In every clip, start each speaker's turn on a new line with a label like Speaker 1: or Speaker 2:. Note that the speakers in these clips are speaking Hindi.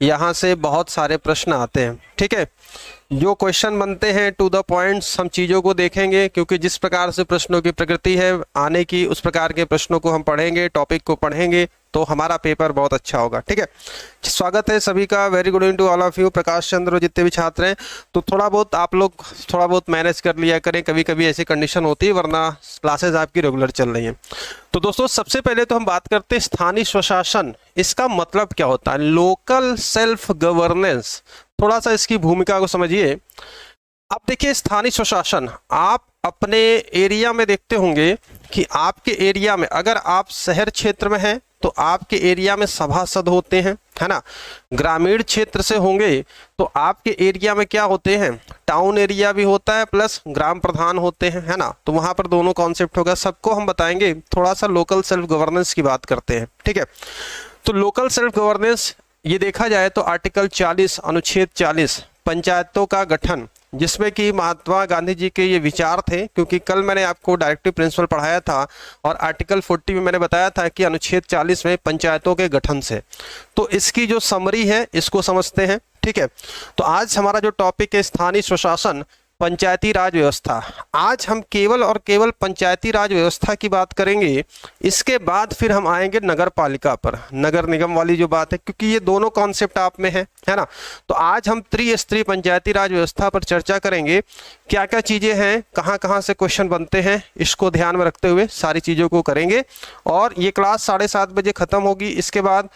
Speaker 1: यहाँ से बहुत सारे प्रश्न आते हैं। ठीक है, जो क्वेश्चन बनते हैं टू द पॉइंट्स हम चीज़ों को देखेंगे, क्योंकि जिस प्रकार से प्रश्नों की प्रकृति है आने की, उस प्रकार के प्रश्नों को हम पढ़ेंगे, टॉपिक को पढ़ेंगे, तो हमारा पेपर बहुत अच्छा होगा। ठीक है, स्वागत है सभी का, very good evening to all of you. Prakash Chandra और जितने भी छात्र हैं, तो थोड़ा बहुत आप लोग थोड़ा बहुत मैनेज कर लिया करें, कभी कभी ऐसी कंडीशन होती है, वरना क्लासेज आपकी रेगुलर चल रही हैं। तो दोस्तों सबसे पहले तो हम बात करते हैं स्थानीय स्वशासन, इसका मतलब क्या होता है, लोकल सेल्फ गवर्नेंस। थोड़ा सा इसकी भूमिका को समझिए। अब देखिए स्थानीय स्वशासन, आप अपने एरिया में देखते होंगे कि आपके एरिया में, अगर आप शहर क्षेत्र में हैं तो आपके एरिया में सभासद होते हैं, है ना। ग्रामीण क्षेत्र से होंगे तो आपके एरिया में क्या होते हैं, टाउन एरिया भी होता है प्लस ग्राम प्रधान होते हैं, है ना। तो वहां पर दोनों कॉन्सेप्ट होगा, सबको हम बताएंगे। थोड़ा सा लोकल सेल्फ गवर्नेंस की बात करते हैं। ठीक है, तो लोकल सेल्फ गवर्नेंस ये देखा जाए तो आर्टिकल 40 अनुच्छेद 40 पंचायतों का गठन, जिसमें कि महात्मा गांधी जी के ये विचार थे, क्योंकि कल मैंने आपको डायरेक्टिव प्रिंसिपल पढ़ाया था और आर्टिकल 40 में मैंने बताया था कि अनुच्छेद 40 में पंचायतों के गठन से, तो इसकी जो समरी है इसको समझते हैं। ठीक है, तो आज हमारा जो टॉपिक है स्थानीय स्वशासन, पंचायती राज व्यवस्था। आज हम केवल और केवल पंचायती राज व्यवस्था की बात करेंगे, इसके बाद फिर हम आएंगे नगर पालिका पर, नगर निगम वाली जो बात है, क्योंकि ये दोनों कॉन्सेप्ट आप में है ना। तो आज हम त्रिस्तरीय पंचायती राज व्यवस्था पर चर्चा करेंगे, क्या क्या चीजें हैं, कहाँ कहाँ से क्वेश्चन बनते हैं, इसको ध्यान में रखते हुए सारी चीजों को करेंगे। और ये क्लास 7:30 बजे खत्म होगी, इसके बाद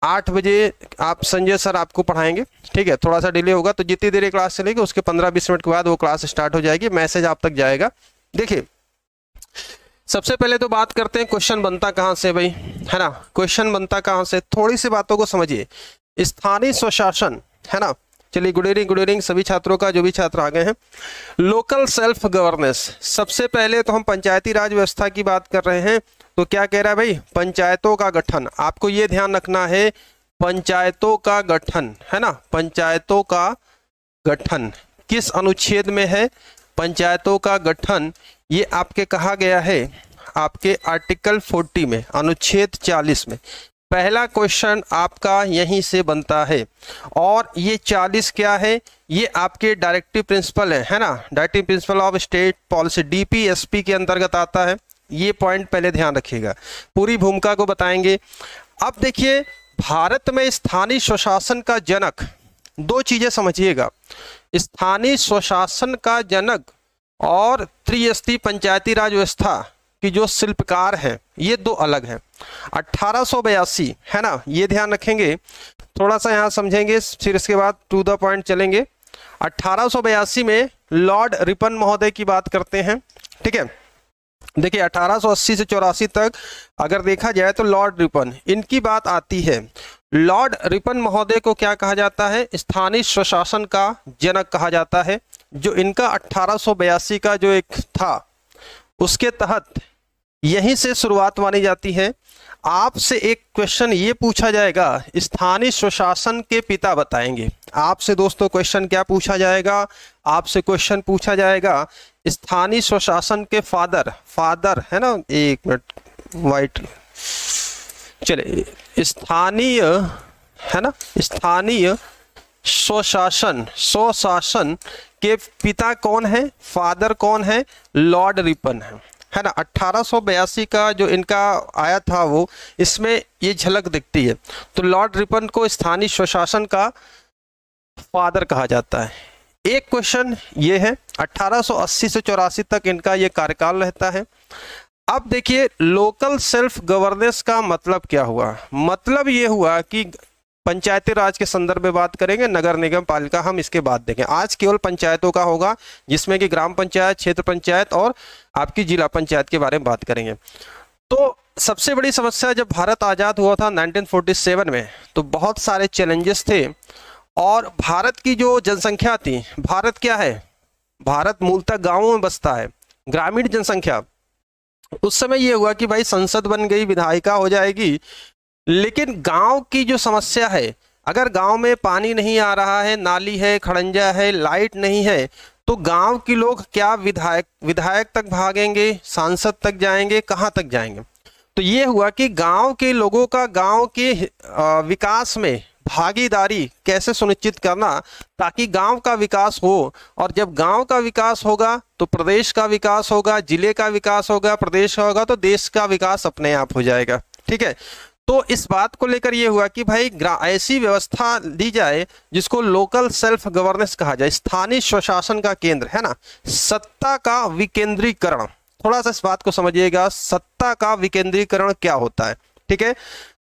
Speaker 1: 8 बजे आप संजय सर आपको पढ़ाएंगे। ठीक है, थोड़ा सा डिले होगा, तो जितनी देर क्लास चलेगी उसके 15-20 मिनट के बाद वो क्लास स्टार्ट हो जाएगी, मैसेज आप तक जाएगा। देखिए सबसे पहले तो बात करते हैं क्वेश्चन बनता कहाँ से भाई, है ना। क्वेश्चन बनता कहाँ से, थोड़ी सी बातों को समझिए। स्थानीय स्वशासन, है ना। चलिए गुड इवनिंग सभी छात्रों का, जो भी छात्र आ गए हैं। लोकल सेल्फ गवर्नेंस, सबसे पहले तो हम पंचायती राज व्यवस्था की बात कर रहे हैं, तो क्या कह रहा है भाई, पंचायतों का गठन। आपको ये ध्यान रखना है, पंचायतों का गठन, है ना। पंचायतों का गठन किस अनुच्छेद में है, पंचायतों का गठन ये आपके कहा गया है आपके आर्टिकल 40 में, अनुच्छेद 40 में। पहला क्वेश्चन आपका यहीं से बनता है। और ये 40 क्या है, ये आपके डायरेक्टिव प्रिंसिपल है ना, directive principle of state policy, DPSP के अंतर्गत आता है। ये पॉइंट पहले ध्यान रखिएगा, पूरी भूमिका को बताएंगे। अब देखिए भारत में स्थानीय स्वशासन का जनक, दो चीजें समझिएगा, स्थानीय स्वशासन का जनक और त्रिस्तरीय पंचायती राज व्यवस्था की जो शिल्पकार हैं, ये दो अलग हैं। 1882, है ना, ये ध्यान रखेंगे, थोड़ा सा यहाँ समझेंगे, फिर इसके बाद टू द पॉइंट चलेंगे। 1882 में लॉर्ड रिपन महोदय की बात करते हैं। ठीक है, देखिए 1880 से 84 तक अगर देखा जाए तो लॉर्ड रिपन, इनकी बात आती है। लॉर्ड रिपन महोदय को क्या कहा जाता है, स्थानीय स्वशासन का जनक कहा जाता है। जो इनका 1882 का जो एक था, उसके तहत यहीं से शुरुआत मानी जाती है। आपसे एक क्वेश्चन ये पूछा जाएगा, स्थानीय स्वशासन के पिता बताएंगे। आपसे दोस्तों क्वेश्चन क्या पूछा जाएगा, आपसे क्वेश्चन पूछा जाएगा स्थानीय स्वशासन के फादर, है ना, एक मिनट वाइट, चले, स्थानीय, है ना, स्थानीय स्वशासन के पिता कौन है, फादर कौन है, लॉर्ड रिपन है ना। 1882 का जो इनका आया था वो, इसमें ये झलक दिखती है। तो लॉर्ड रिपन को स्थानीय स्वशासन का फादर कहा जाता है। एक क्वेश्चन ये है, 1880 से 84 तक इनका ये कार्यकाल रहता है। अब देखिए लोकल सेल्फ गवर्नेंस का मतलब क्या हुआ, मतलब ये हुआ कि पंचायती राज के संदर्भ में बात करेंगे, नगर निगम पालिका हम इसके बाद देखें। आज केवल पंचायतों का होगा, जिसमें कि ग्राम पंचायत, क्षेत्र पंचायत और आपकी जिला पंचायत के बारे में बात करेंगे। तो सबसे बड़ी समस्या जब भारत आज़ाद हुआ था 1947 में, तो बहुत सारे चैलेंजेस थे। और भारत की जो जनसंख्या थी, भारत क्या है, भारत मूलतः गांवों में बसता है, ग्रामीण जनसंख्या। उस समय ये हुआ कि भाई संसद बन गई, विधायिका हो जाएगी, लेकिन गांव की जो समस्या है, अगर गांव में पानी नहीं आ रहा है, नाली है, खड़ंजा है, लाइट नहीं है, तो गांव के लोग क्या विधायक तक भागेंगे, सांसद तक जाएंगे, कहाँ तक जाएंगे। तो ये हुआ कि गांव के लोगों का गांव के विकास में भागीदारी कैसे सुनिश्चित करना ताकि गांव का विकास हो, और जब गांव का विकास होगा तो प्रदेश का विकास होगा, जिले का विकास होगा, प्रदेश का होगा तो देश का विकास अपने आप हो जाएगा। ठीक है, तो इस बात को लेकर ये हुआ कि भाई ऐसी व्यवस्था दी जाए जिसको लोकल सेल्फ गवर्नेंस कहा जाए, स्थानीय स्वशासन का केंद्र, है ना, सत्ता का विकेंद्रीकरण। थोड़ा सा इस बात को समझिएगा, सत्ता का विकेंद्रीकरण क्या होता है। ठीक है,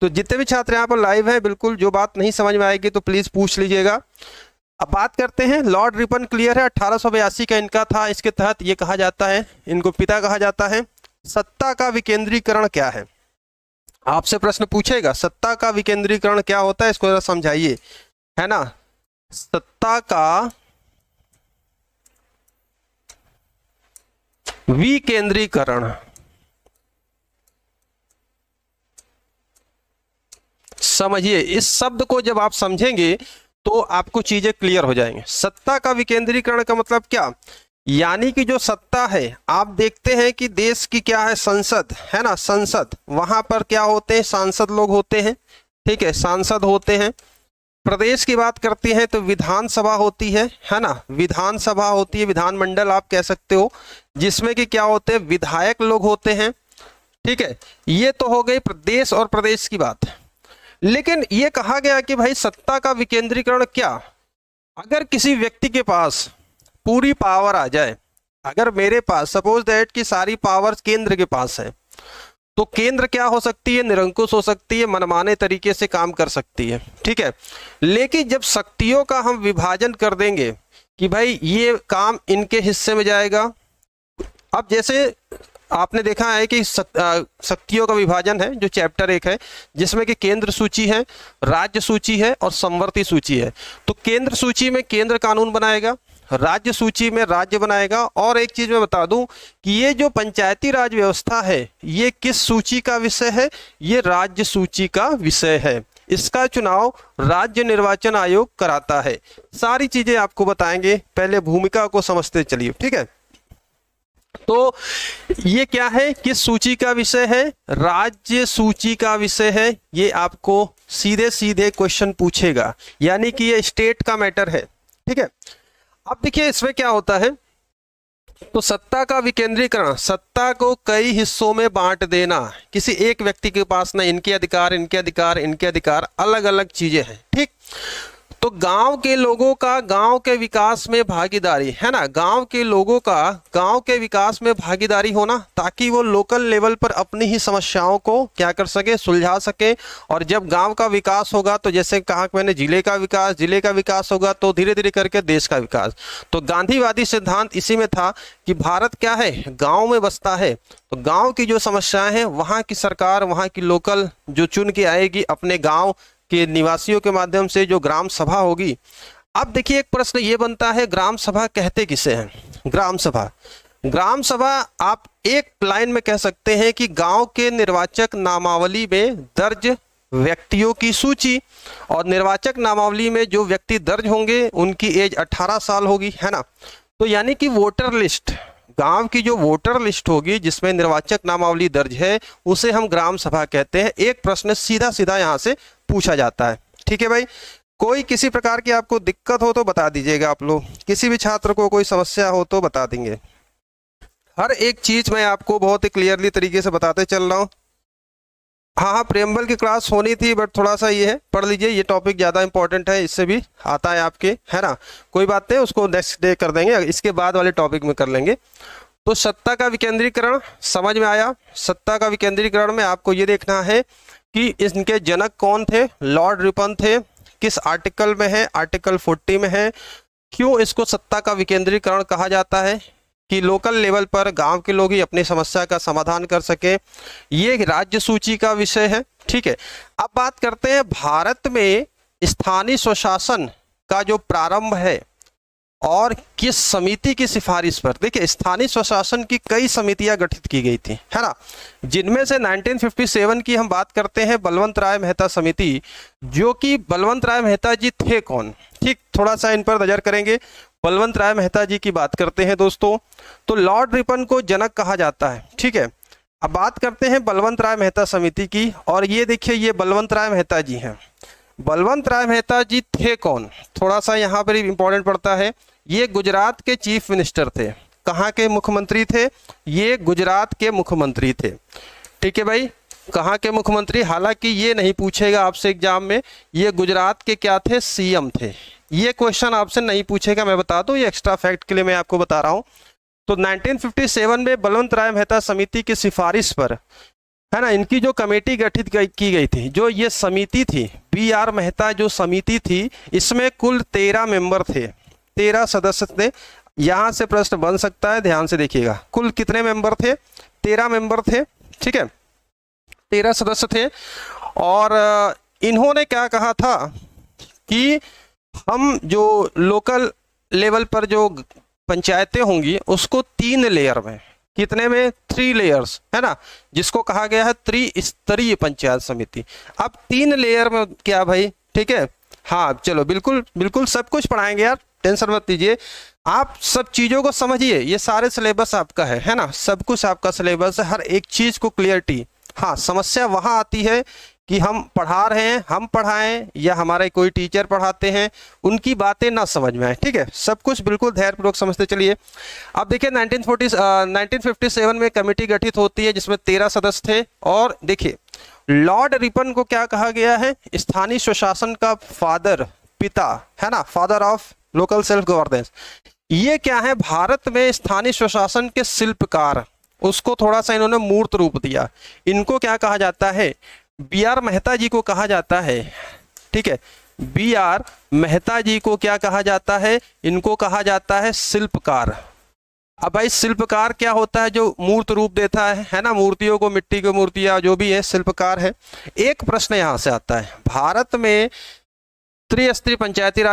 Speaker 1: तो जितने भी छात्र यहाँ पर लाइव हैं, बिल्कुल जो बात नहीं समझ में आएगी तो प्लीज पूछ लीजिएगा। अब बात करते हैं, लॉर्ड रिपन क्लियर है, 1882 का इनका था। इसके तहत ये कहा जाता है, इनको पिता कहा जाता है। सत्ता का विकेंद्रीकरण क्या है, आपसे प्रश्न पूछेगा, सत्ता का विकेंद्रीकरण क्या होता है, इसको जरा समझाइए, है ना। सत्ता का विकेंद्रीकरण, समझिए, इस शब्द को जब आप समझेंगे तो आपको चीजें क्लियर हो जाएंगी। सत्ता का विकेंद्रीकरण का मतलब क्या, यानी कि जो सत्ता है, आप देखते हैं कि देश की क्या है, संसद है ना, संसद, वहां पर क्या होते हैं, सांसद लोग होते हैं। ठीक है, सांसद होते हैं। प्रदेश की बात करती हैं तो विधानसभा होती है ना, विधानसभा होती है, विधानमंडल आप कह सकते हो, जिसमें कि क्या होते हैं, विधायक लोग होते हैं। ठीक है, ये तो हो गई प्रदेश और प्रदेश की बात। लेकिन ये कहा गया कि भाई सत्ता का विकेंद्रीकरण क्या, अगर किसी व्यक्ति के पास पूरी पावर आ जाए, अगर मेरे पास सपोज दैट कि सारी पावर केंद्र के पास है, तो केंद्र क्या हो सकती है, निरंकुश हो सकती है, मनमाने तरीके से काम कर सकती है। ठीक है, लेकिन जब शक्तियों का हम विभाजन कर देंगे कि भाई ये काम इनके हिस्से में जाएगा, अब जैसे आपने देखा है कि शक्तियों का विभाजन है जो चैप्टर 1 है, जिसमें कि केंद्र सूची है, राज्य सूची है और समवर्ती सूची है। तो केंद्र सूची में केंद्र कानून बनाएगा, राज्य सूची में राज्य बनाएगा। और एक चीज मैं बता दूं कि ये जो पंचायती राज व्यवस्था है, ये किस सूची का विषय है, ये राज्य सूची का विषय है। इसका चुनाव राज्य निर्वाचन आयोग कराता है। सारी चीजें आपको बताएंगे, पहले भूमिका को समझते चलिए। ठीक है, तो ये क्या है, किस सूची का विषय है, राज्य सूची का विषय है। ये आपको सीधे सीधे क्वेश्चन पूछेगा, यानी कि ये स्टेट का मैटर है। ठीक है, अब देखिए इसमें क्या होता है, तो सत्ता का विकेंद्रीकरण, सत्ता को कई हिस्सों में बांट देना, किसी एक व्यक्ति के पास ना इनके अधिकार, इनके अधिकार, इनके अधिकार, अलग अलग चीजें हैं। ठीक, तो गांव के लोगों का गांव के विकास में भागीदारी, है ना, गांव के लोगों का गांव के विकास में भागीदारी होना, ताकि वो लोकल लेवल पर अपनी ही समस्याओं को क्या कर सके, सुलझा सके। और जब गांव का विकास होगा तो जैसे कहा मैंने, जिले का विकास होगा तो धीरे धीरे करके देश का विकास। तो गांधीवादी सिद्धांत इसी में था कि भारत क्या है, गाँव में बसता है, तो गाँव की जो समस्याएं हैं वहाँ की सरकार, वहाँ की लोकल जो चुन के आएगी अपने गाँव के निवासियों के माध्यम से, जो ग्राम सभा होगी। अब देखिए एक प्रश्न ये बनता है, ग्राम सभा कहते किसे हैं, ग्राम सभा, ग्राम सभा आप एक लाइन में कह सकते हैं कि गांव के निर्वाचक नामावली में दर्ज व्यक्तियों की सूची, और निर्वाचक नामावली में जो व्यक्ति दर्ज होंगे उनकी एज 18 साल होगी, है ना। तो यानी कि वोटर लिस्ट, गांव की जो वोटर लिस्ट होगी जिसमें निर्वाचक नामावली दर्ज है, उसे हम ग्राम सभा कहते हैं। एक प्रश्न सीधा सीधा यहां से पूछा जाता है। ठीक है भाई, कोई किसी प्रकार की आपको दिक्कत हो तो बता दीजिएगा, आप लोग किसी भी छात्र को कोई समस्या हो तो बता देंगे। हर एक चीज मैं आपको बहुत ही क्लियरली तरीके से बताते चल रहा हूँ। हाँ, प्रेम्बल की क्लास होनी थी, बट थोड़ा सा ये है, पढ़ लीजिए, ये टॉपिक ज़्यादा इंपॉर्टेंट है, इससे भी आता है आपके, है ना। कोई बात नहीं, उसको नेक्स्ट डे कर देंगे, इसके बाद वाले टॉपिक में कर लेंगे। तो सत्ता का विकेंद्रीकरण समझ में आया। सत्ता का विकेंद्रीकरण में आपको ये देखना है कि इनके जनक कौन थे, लॉर्ड रिपन थे, किस आर्टिकल में है, आर्टिकल 40 में है। क्यों इसको सत्ता का विकेंद्रीकरण कहा जाता है, कि लोकल लेवल पर गांव के लोग ही अपनी समस्या का समाधान कर सके। ये राज्य सूची का विषय है। ठीक है, अब बात करते हैं भारत में स्थानीय स्वशासन का जो प्रारंभ है और किस समिति की सिफारिश पर। देखिए, स्थानीय स्वशासन की कई समितियां गठित की गई थी, है ना, जिनमें से 1957 की हम बात करते हैं, बलवंत राय मेहता समिति, जो कि बलवंत राय मेहता जी थे कौन। ठीक, थोड़ा सा इन पर नजर करेंगे। बलवंत राय मेहता जी की बात करते हैं दोस्तों, तो लॉर्ड रिपन को जनक कहा जाता है। ठीक है, अब बात करते हैं बलवंत राय मेहता समिति की, और ये देखिए, ये बलवंत राय मेहता जी हैं। बलवंत राय मेहता जी थे कौन, थोड़ा सा यहाँ पर इंपॉर्टेंट पड़ता है। ये गुजरात के चीफ मिनिस्टर थे। कहाँ के मुख्यमंत्री थे? ये गुजरात के मुख्यमंत्री थे। ठीक है भाई, कहाँ के मुख्यमंत्री? हालांकि ये नहीं पूछेगा आपसे एग्जाम में, ये गुजरात के क्या थे? सीएम थे। ये क्वेश्चन आपसे नहीं पूछेगा, मैं बता दूं, ये एक्स्ट्रा फैक्ट के लिए मैं आपको बता रहा हूं। तो 1957 में बलवंत राय मेहता समिति की सिफारिश पर, है ना, इनकी जो कमेटी गठित की गई थी, जो ये समिति थी, BR मेहता जो समिति थी, इसमें कुल 13 मेंबर थे, 13 सदस्य थे। यहां से प्रश्न बन सकता है, ध्यान से देखिएगा। कुल कितने मेंबर थे? 13 मेंबर थे। ठीक है, 13 सदस्य थे। और इन्होंने क्या कहा था कि हम जो लोकल लेवल पर जो पंचायतें होंगी उसको 3 लेयर में, कितने में? 3 लेयर्स, है ना, जिसको कहा गया है त्रिस्तरीय पंचायत समिति। अब 3 लेयर में क्या भाई? ठीक है, हाँ चलो, बिल्कुल बिल्कुल सब कुछ पढ़ाएंगे यार, टेंशन मत लीजिए। आप सब चीज़ों को समझिए, ये सारे सिलेबस आपका है ना, सब कुछ आपका सिलेबस है, हर एक चीज़ को क्लियरिटी। हाँ, समस्या वहाँ आती है कि हम पढ़ा रहे हैं, हम पढ़ाएं या हमारे कोई टीचर पढ़ाते हैं, उनकी बातें ना समझ में आए। ठीक है, सब कुछ बिल्कुल धैर्यपूर्वक समझते चलिए। अब देखिए 1957 में कमेटी गठित होती है जिसमें 13 सदस्य थे। और देखिए लॉर्ड रिपन को क्या कहा गया है? स्थानीय स्वशासन का फादर, पिता, है ना, father of local self governance. ये क्या है? भारत में स्थानीय स्वशासन के शिल्पकार, उसको थोड़ा सा इन्होंने मूर्त रूप दिया। इनको क्या कहा जाता है? BR मेहता जी को कहा जाता है। ठीक है, BR मेहता जी को क्या कहा जाता है? इनको कहा जाता है शिल्पकार। अब भाई शिल्पकार क्या होता है? जो मूर्त रूप देता है ना, मूर्तियों को, मिट्टी की मूर्तियां जो भी है, शिल्पकार है। एक प्रश्न यहां से आता है, भारत में त्रिस्तरीय पंचायती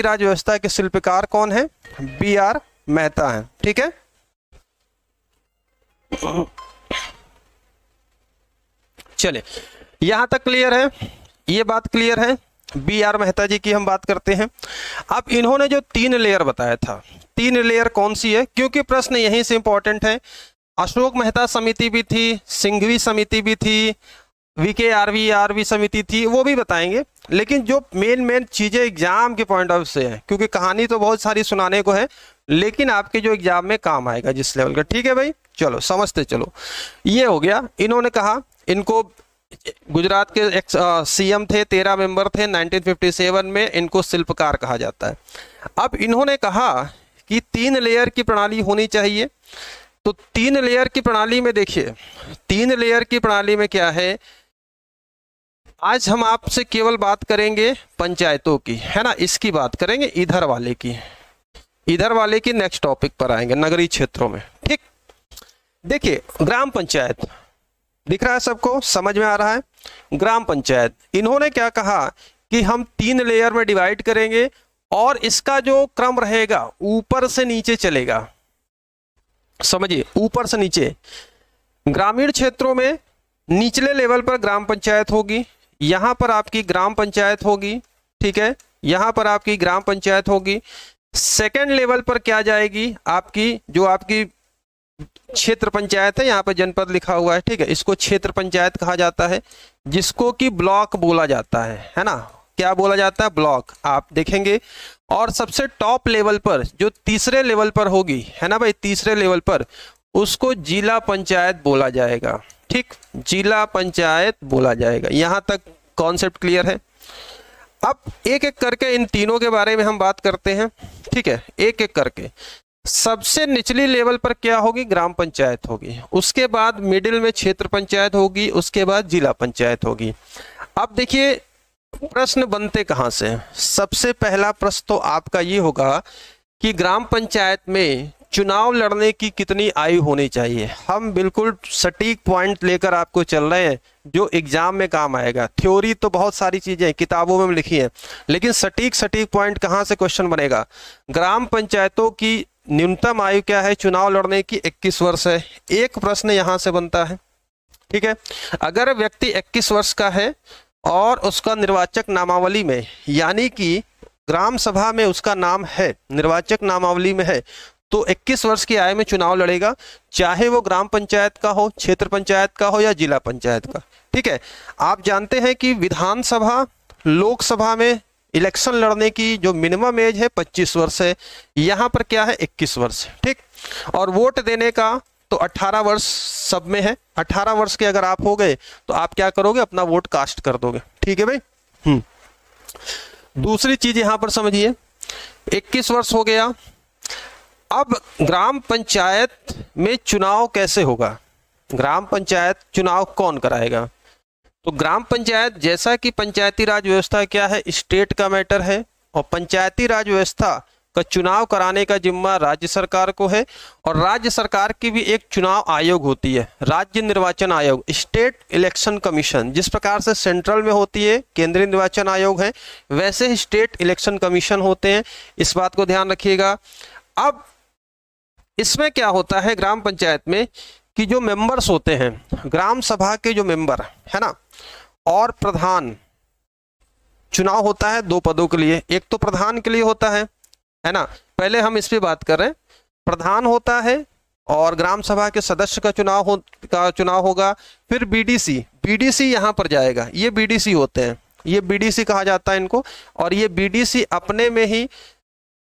Speaker 1: राज व्यवस्था के शिल्पकार कौन है? BR मेहता है। ठीक है, चले, यहां तक क्लियर है, ये बात क्लियर है। BR मेहता जी की हम बात करते हैं। अब इन्होंने जो 3 लेयर बताया था, 3 लेयर कौन सी है? क्योंकि प्रश्न यहीं से इंपॉर्टेंट है। अशोक मेहता समिति भी थी, सिंघवी समिति भी थी, VKRV समिति थी, वो भी बताएंगे। लेकिन जो मेन चीजें एग्जाम के पॉइंट ऑफ से है, क्योंकि कहानी तो बहुत सारी सुनाने को है, लेकिन आपके जो एग्जाम में काम आएगा जिस लेवल का। ठीक है भाई, चलो समझते चलो। ये हो गया। इन्होंने कहा, इनको गुजरात के CM थे, 13 मेंबर थे, 1957 में इनको शिल्पकार कहा जाता है। अब इन्होंने कहा कि 3 लेयर की प्रणाली होनी चाहिए। तो 3 लेयर की प्रणाली में देखिए, 3 लेयर की प्रणाली में क्या है? आज हम आपसे केवल बात करेंगे पंचायतों की, है ना, इसकी बात करेंगे, इधर वाले की नेक्स्ट टॉपिक पर आएंगे, नगरीय क्षेत्रों में। ठीक, देखिए ग्राम पंचायत दिख रहा है सबको, समझ में आ रहा है? ग्राम पंचायत, इन्होंने क्या कहा कि हम 3 लेयर में डिवाइड करेंगे और इसका जो क्रम रहेगा ऊपर से नीचे चलेगा। समझिए, ऊपर से नीचे। ग्रामीण क्षेत्रों में निचले लेवल पर ग्राम पंचायत होगी, यहां पर आपकी ग्राम पंचायत होगी। ठीक है, यहां पर आपकी ग्राम पंचायत होगी। सेकेंड लेवल पर क्या जाएगी? आपकी जो आपकी क्षेत्र पंचायत है, यहाँ पर जनपद लिखा हुआ है, ठीक है, इसको क्षेत्र पंचायत कहा जाता है, जिसको कि ब्लॉक बोला जाता है ना। क्या बोला जाता है? ब्लॉक, आप देखेंगे। और सबसे टॉप लेवल पर, जो तीसरे लेवल पर होगी, है ना भाई, तीसरे लेवल पर, उसको जिला पंचायत बोला जाएगा। ठीक, जिला पंचायत बोला जाएगा। यहां तक कॉन्सेप्ट क्लियर है? अब एक एक करके इन तीनों के बारे में हम बात करते हैं। ठीक है, एक एक करके। सबसे निचली लेवल पर क्या होगी? ग्राम पंचायत होगी। उसके बाद मिडिल में क्षेत्र पंचायत होगी, उसके बाद जिला पंचायत होगी। अब देखिए प्रश्न बनते कहां से? सबसे पहला प्रश्न तो आपका ये होगा कि ग्राम पंचायत में चुनाव लड़ने की कितनी आयु होनी चाहिए। हम बिल्कुल सटीक पॉइंट लेकर आपको चल रहे हैं जो एग्जाम में काम आएगा। थ्योरी तो बहुत सारी चीजें किताबों में लिखी है, लेकिन सटीक पॉइंट कहां से क्वेश्चन बनेगा? ग्राम पंचायतों की न्यूनतम आयु क्या है चुनाव लड़ने की? 21 वर्ष है। एक प्रश्न यहां से बनता है। ठीक है, अगर व्यक्ति 21 वर्ष का है और उसका निर्वाचक नामावली में, यानी कि ग्राम सभा में उसका नाम है, निर्वाचक नामावली में है, तो 21 वर्ष की आयु में चुनाव लड़ेगा, चाहे वो ग्राम पंचायत का हो, क्षेत्र पंचायत का हो या जिला पंचायत का। ठीक है। आप जानते हैं कि विधानसभा लोकसभा में इलेक्शन लड़ने की जो मिनिमम एज है 25 वर्ष है, यहाँ पर क्या है 21 वर्ष, ठीक। और वोट देने का तो 18 वर्ष सब में है। 18 वर्ष के अगर आप हो गए तो आप क्या करोगे, अपना वोट कास्ट कर दोगे, ठीक है भाई। दूसरी चीज यहां पर समझिए, 21 वर्ष हो गया। अब ग्राम पंचायत में चुनाव कैसे होगा, ग्राम पंचायत चुनाव कौन कराएगा? तो ग्राम पंचायत, जैसा कि पंचायती राज व्यवस्था क्या है, स्टेट का मैटर है, और पंचायती राज व्यवस्था का चुनाव कराने का जिम्मा राज्य सरकार को है। और राज्य सरकार की भी एक चुनाव आयोग होती है, राज्य निर्वाचन आयोग, स्टेट इलेक्शन कमीशन। जिस प्रकार से सेंट्रल में होती है केंद्रीय निर्वाचन आयोग है, वैसे ही स्टेट इलेक्शन कमीशन होते हैं, इस बात को ध्यान रखिएगा। अब इसमें क्या होता है ग्राम पंचायत में कि जो मेंबर्स होते हैं, ग्राम सभा के जो मेंबर है ना, और प्रधान, चुनाव होता है 2 पदों के लिए। एक तो प्रधान के लिए होता है ना, पहले हम इस पे बात कर रहे हैं। प्रधान होता है और ग्राम सभा के सदस्य का चुनाव होगा। फिर बीडीसी यहाँ पर जाएगा, ये बीडीसी होते हैं, ये बीडीसी कहा जाता है इनको। और ये बीडीसी अपने में ही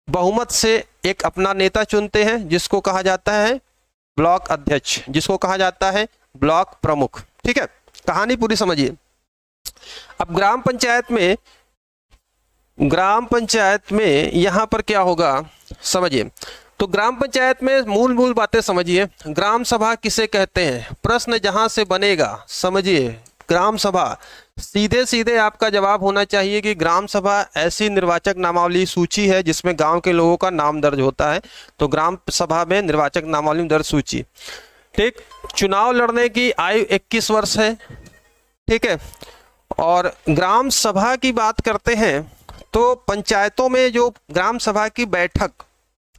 Speaker 1: बहुमत से एक अपना नेता चुनते हैं, जिसको कहा जाता है ब्लॉक अध्यक्ष, जिसको कहा जाता है ब्लॉक प्रमुख, ठीक है। कहानी पूरी समझिए। अब ग्राम पंचायत में यहां पर क्या होगा समझिए। तो ग्राम पंचायत में मूल बातें समझिए। ग्राम सभा किसे कहते हैं, प्रश्न जहां से बनेगा समझिए। ग्राम सभा, सीधे आपका जवाब होना चाहिए कि ग्राम सभा ऐसी निर्वाचक नामावली सूची है जिसमें गांव के लोगों का नाम दर्ज होता है। तो ग्राम सभा में निर्वाचक नामावली दर्ज सूची, ठीक। चुनाव लड़ने की आयु 21 वर्ष है, ठीक है। और ग्राम सभा की बात करते हैं तो पंचायतों में जो ग्राम सभा की बैठक,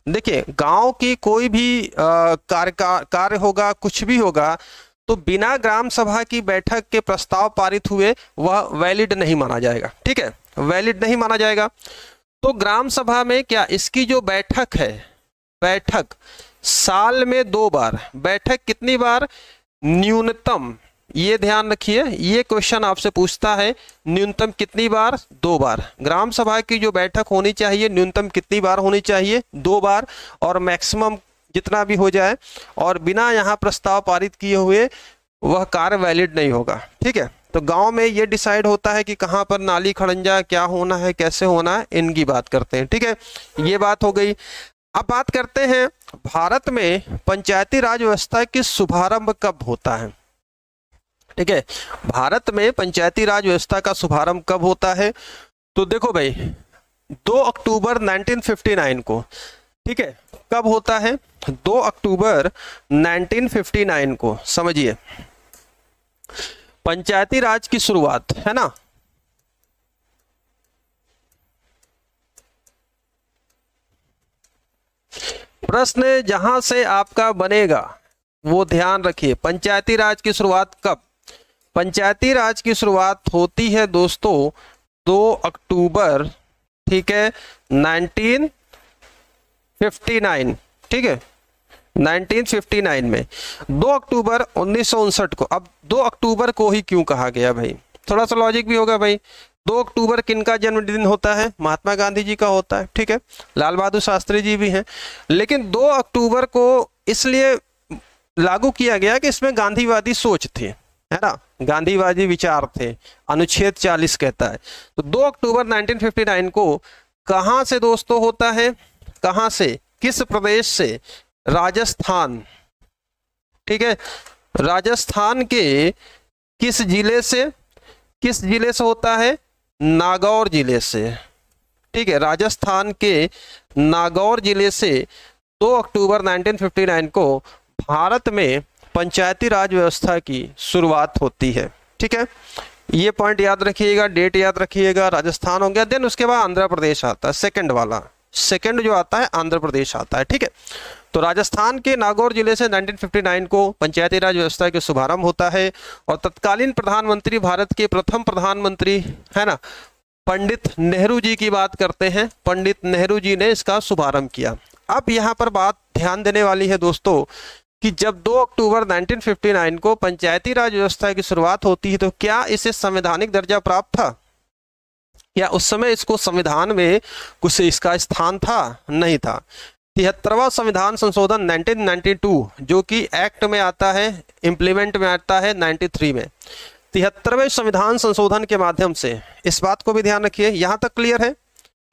Speaker 1: देखिए गांव की कोई भी कार्य होगा, कुछ भी होगा, तो बिना ग्राम सभा की बैठक के प्रस्ताव पारित हुए वह वैलिड नहीं माना जाएगा, ठीक है, वैलिड नहीं माना जाएगा। तो ग्राम सभा में क्या, इसकी जो बैठक है, बैठक साल में 2 बार, बैठक कितनी बार, न्यूनतम, ये ध्यान रखिए, ये क्वेश्चन आपसे पूछता है, न्यूनतम कितनी बार, 2 बार। ग्राम सभा की जो बैठक होनी चाहिए न्यूनतम कितनी बार होनी चाहिए, 2 बार, और मैक्सिमम जितना भी हो जाए, और बिना यहाँ प्रस्ताव पारित किए हुए वह कार्य वैलिड नहीं होगा, ठीक है। तो गांव में ये डिसाइड होता है कि कहाँ पर नाली खड़ंजा क्या होना है, कैसे होना है, इनकी बात करते हैं, ठीक है। ये बात हो गई। अब बात करते हैं भारत में पंचायती राज व्यवस्था की शुभारंभ कब होता है, ठीक है। भारत में पंचायती राज व्यवस्था का शुभारंभ कब होता है? तो देखो भाई 2 अक्टूबर 1959 को, ठीक है। कब होता है? 2 अक्टूबर 1959 को, समझिए पंचायती राज की शुरुआत, है ना। प्रश्न जहां से आपका बनेगा वो ध्यान रखिए, पंचायती राज की शुरुआत कब? पंचायती राज की शुरुआत होती है दोस्तों 2 अक्टूबर, ठीक है, 1959, ठीक है, 1959 में, 2 अक्टूबर 1959 को। अब 2 अक्टूबर को ही क्यों कहा गया भाई, थोड़ा सा लॉजिक भी होगा भाई। 2 अक्टूबर किनका जन्मदिन होता है? महात्मा गांधी जी का होता है, ठीक है, लाल बहादुर शास्त्री जी भी हैं। लेकिन 2 अक्टूबर को इसलिए लागू किया गया कि इसमें गांधीवादी सोच थी, है ना, गांधीवादी विचार थे, अनुच्छेद 40 कहता है। तो 2 अक्टूबर 1959 को कहां से दोस्तों होता है, कहां से, किस प्रदेश से? राजस्थान, ठीक है, राजस्थान के किस जिले से, किस जिले से होता है? नागौर जिले से, ठीक है, राजस्थान के नागौर जिले से 2 अक्टूबर 1959 को भारत में पंचायती राज व्यवस्था की शुरुआत होती है, ठीक है। ये पॉइंट याद रखिएगा, डेट याद रखिएगा। राजस्थान हो गया, देन उसके बाद आंध्र प्रदेश आता है, सेकंड वाला, सेकंड जो आता है आंध्र प्रदेश आता है, ठीक है। तो राजस्थान के नागौर जिले से 1959 को पंचायती राज व्यवस्था के शुभारंभ होता है। और तत्कालीन प्रधानमंत्री, भारत के प्रथम प्रधानमंत्री, है ना, पंडित नेहरू जी की बात करते हैं, पंडित नेहरू जी ने इसका शुभारंभ किया। अब यहाँ पर बात ध्यान देने वाली है दोस्तों कि जब 2 अक्टूबर 1959 को पंचायती राज व्यवस्था की शुरुआत होती है तो क्या इसे संवैधानिक दर्जा प्राप्त था? क्या उस समय इसको संविधान में कुछ इसका स्थान था? नहीं था। 73वां संविधान संशोधन 1992 जो कि एक्ट में आता है, इम्प्लीमेंट में आता है 93 में। 73वें संविधान संशोधन के माध्यम से, इस बात को भी ध्यान रखिए, यहाँ तक क्लियर है?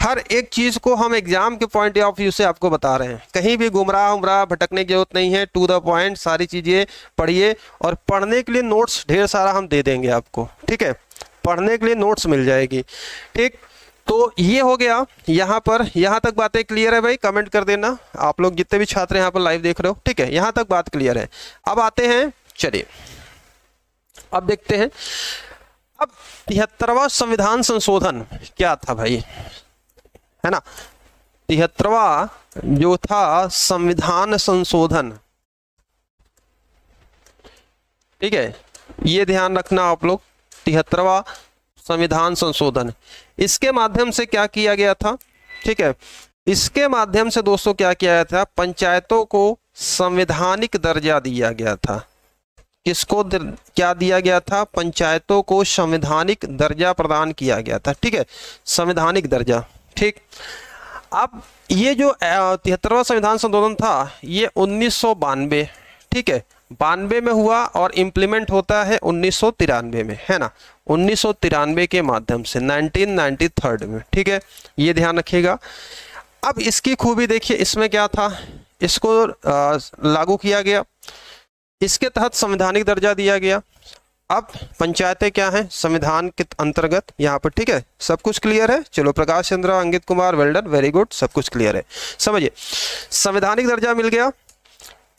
Speaker 1: हर एक चीज को हम एग्जाम के पॉइंट ऑफ व्यू से आपको बता रहे हैं, कहीं भी गुमराह भटकने की जरूरत नहीं है, टू द पॉइंट सारी चीजें पढ़िए। और पढ़ने के लिए नोट्स ढेर सारा हम दे देंगे आपको, ठीक है, पढ़ने के लिए नोट्स मिल जाएगी, ठीक। तो ये हो गया यहाँ पर, यहाँ तक बातें क्लियर है भाई? कमेंट कर देना आप लोग जितने भी छात्र यहाँ पर लाइव देख रहे हो, ठीक है, यहाँ तक बात क्लियर है। अब आते हैं, चलिए अब देखते हैं, अब 73वां संविधान संशोधन क्या था भाई, है ना? 73वां जो था संविधान संशोधन, ठीक है, ये ध्यान रखना आप लोग। 73वां संविधान संशोधन, इसके माध्यम से क्या किया गया था, ठीक है, इसके माध्यम से दोस्तों क्या किया गया था? पंचायतों को संवैधानिक दर्जा दिया गया था। किसको क्या दिया गया था? पंचायतों को संवैधानिक दर्जा प्रदान किया गया था, ठीक है, संवैधानिक दर्जा, ठीक। अब ये जो 73वां संविधान संशोधन था ये 1992, ठीक है, 92 में हुआ और इम्प्लीमेंट होता है 1993 में, है ना, 1993 के माध्यम से 1993 में, ठीक है, ये ध्यान रखिएगा। अब इसकी खूबी देखिए, इसमें क्या था, इसको लागू किया गया, इसके तहत संवैधानिक दर्जा दिया गया। अब पंचायतें क्या हैं? संविधान के अंतर्गत यहाँ पर, ठीक है, सब कुछ क्लियर है? चलो, Prakash Chandra, Ankit Kumar, well done, very good, सब कुछ क्लियर है। समझिए, संवैधानिक दर्जा मिल गया।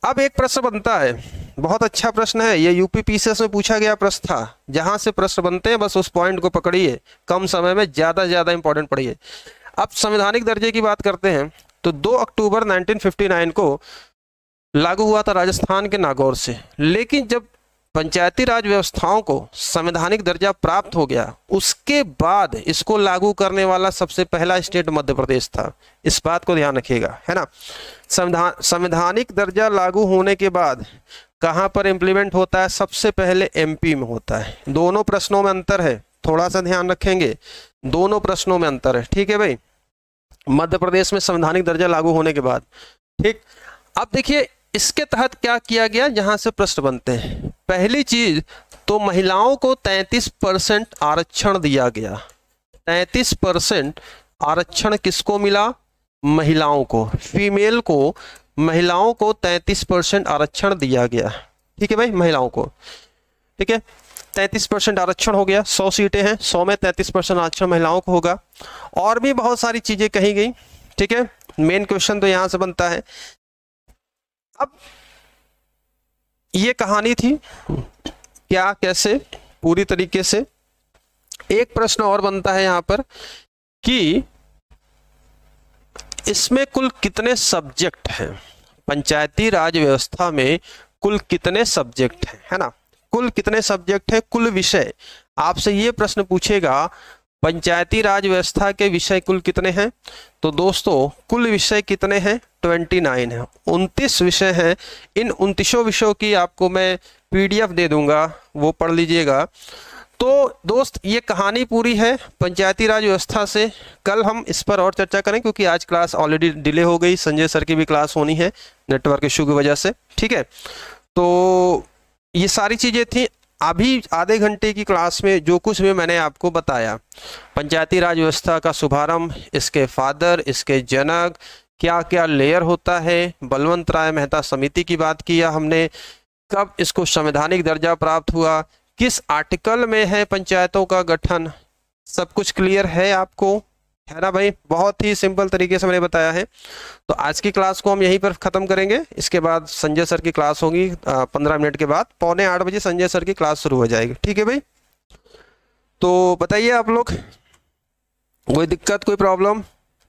Speaker 1: अब एक प्रश्न बनता है, बहुत अच्छा प्रश्न है, ये यूपी पीसीएस में पूछा गया प्रश्न था, जहां से प्रश्न बनते हैं बस उस पॉइंट को पकड़िए, कम समय में ज्यादा से ज्यादा इंपॉर्टेंट पढ़िए। अब संवैधानिक दर्जे की बात करते हैं तो 2 अक्टूबर 1959 को लागू हुआ था राजस्थान के नागौर से, लेकिन जब पंचायती राज व्यवस्थाओं को संवैधानिक दर्जा प्राप्त हो गया उसके बाद इसको लागू करने वाला सबसे पहला स्टेट मध्य प्रदेश था। इस बात को ध्यान रखिएगा, है ना। संवैधानिक दर्जा लागू होने के बाद कहाँ पर इम्प्लीमेंट होता है? सबसे पहले एमपी में होता है। दोनों प्रश्नों में अंतर है, थोड़ा सा ध्यान रखेंगे, दोनों प्रश्नों में अंतर है, ठीक है भाई। मध्य प्रदेश में संवैधानिक दर्जा लागू होने के बाद, ठीक। अब देखिए इसके तहत क्या किया गया, जहां से प्रश्न बनते हैं। पहली चीज तो महिलाओं को 33% आरक्षण दिया गया। 33% आरक्षण किसको मिला? महिलाओं को, फीमेल को, महिलाओं को 33% आरक्षण दिया गया, ठीक है भाई, महिलाओं को, ठीक है। 33% आरक्षण हो गया, 100 सीटें हैं, 100 में 33% आरक्षण महिलाओं को होगा। और भी बहुत सारी चीजें कही गई, ठीक है। मेन क्वेश्चन तो यहां से बनता है। अब ये कहानी थी, क्या कैसे पूरी तरीके से। एक प्रश्न और बनता है यहां पर कि इसमें कुल कितने सब्जेक्ट हैं? पंचायती राज व्यवस्था में कुल कितने सब्जेक्ट हैं, है ना, कुल कितने सब्जेक्ट है, कुल विषय। आपसे ये प्रश्न पूछेगा पंचायती राज व्यवस्था के विषय कुल कितने हैं, तो दोस्तों कुल विषय कितने हैं? 29 है, 29 विषय हैं। इन 29 विषयों की आपको मैं पीडीएफ दे दूंगा, वो पढ़ लीजिएगा। तो दोस्त ये कहानी पूरी है पंचायती राज व्यवस्था से। कल हम इस पर और चर्चा करें क्योंकि आज क्लास ऑलरेडी डिले हो गई, संजय सर की भी क्लास होनी है नेटवर्क इशू की वजह से, ठीक है। तो ये सारी चीजें थी। अभी आधे घंटे की क्लास में जो कुछ भी मैंने आपको बताया, पंचायती राज व्यवस्था का शुभारंभ, इसके फादर, इसके जनक, क्या क्या लेयर होता है, बलवंत राय मेहता समिति की बात किया हमने, कब इसको संवैधानिक दर्जा प्राप्त हुआ, किस आर्टिकल में है पंचायतों का गठन, सब कुछ क्लियर है आपको, है ना भाई। बहुत ही सिंपल तरीके से मैंने बताया है। तो आज की क्लास को हम यहीं पर खत्म करेंगे। इसके बाद संजय सर की क्लास होगी 15 मिनट के बाद, 7:45 बजे संजय सर की क्लास शुरू हो जाएगी, ठीक है भाई। तो बताइए आप लोग, कोई दिक्कत, कोई प्रॉब्लम?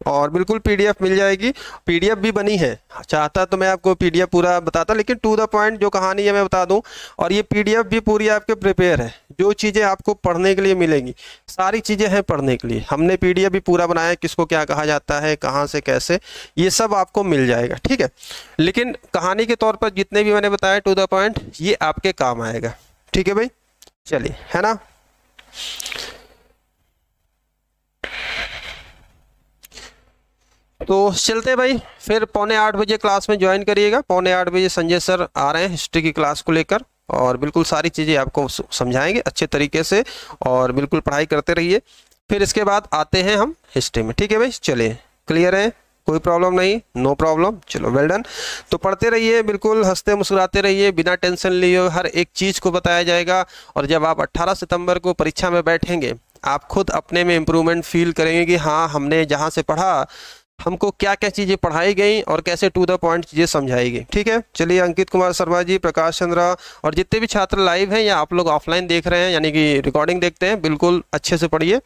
Speaker 1: और बिल्कुल पीडीएफ मिल जाएगी, पीडीएफ भी बनी है। चाहता तो मैं आपको पीडीएफ पूरा बताता, लेकिन टू द पॉइंट जो कहानी है मैं बता दूं। और ये पीडीएफ भी पूरी आपके प्रिपेयर है, जो चीज़ें आपको पढ़ने के लिए मिलेंगी सारी चीज़ें हैं पढ़ने के लिए। हमने पीडीएफ भी पूरा बनाया है, किसको क्या कहा जाता है, कहाँ से कैसे, ये सब आपको मिल जाएगा, ठीक है। लेकिन कहानी के तौर पर जितने भी मैंने बताया टू द पॉइंट, ये आपके काम आएगा, ठीक है भाई। चलिए, है ना। तो चलते भाई, फिर 7:45 क्लास में ज्वाइन करिएगा। 7:45 संजय सर आ रहे हैं हिस्ट्री की क्लास को लेकर, और बिल्कुल सारी चीज़ें आपको समझाएंगे अच्छे तरीके से, और बिल्कुल पढ़ाई करते रहिए। फिर इसके बाद आते हैं हम हिस्ट्री में, ठीक है भाई। चलिए, क्लियर है, कोई प्रॉब्लम नहीं, नो प्रॉब्लम, चलो वेल डन। तो पढ़ते रहिए, बिल्कुल हंसते मुस्कुराते रहिए, बिना टेंशन लिए हर एक चीज़ को बताया जाएगा। और जब आप 18 सितंबर को परीक्षा में बैठेंगे, आप खुद अपने में इम्प्रूवमेंट फील करेंगे कि हाँ, हमने जहाँ से पढ़ा हमको क्या क्या चीज़ें पढ़ाई गई और कैसे टू द पॉइंट चीज़ें समझाई गई, ठीक है। चलिए, अंकित कुमार शर्मा जी, प्रकाश चंद्रा और जितने भी छात्र लाइव हैं या आप लोग ऑफलाइन देख रहे हैं, यानी कि रिकॉर्डिंग देखते हैं, बिल्कुल अच्छे से पढ़िए।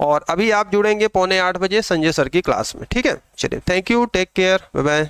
Speaker 1: और अभी आप जुड़ेंगे 7:45 संजय सर की क्लास में, ठीक है। चलिए, thank you, take care, bye bye.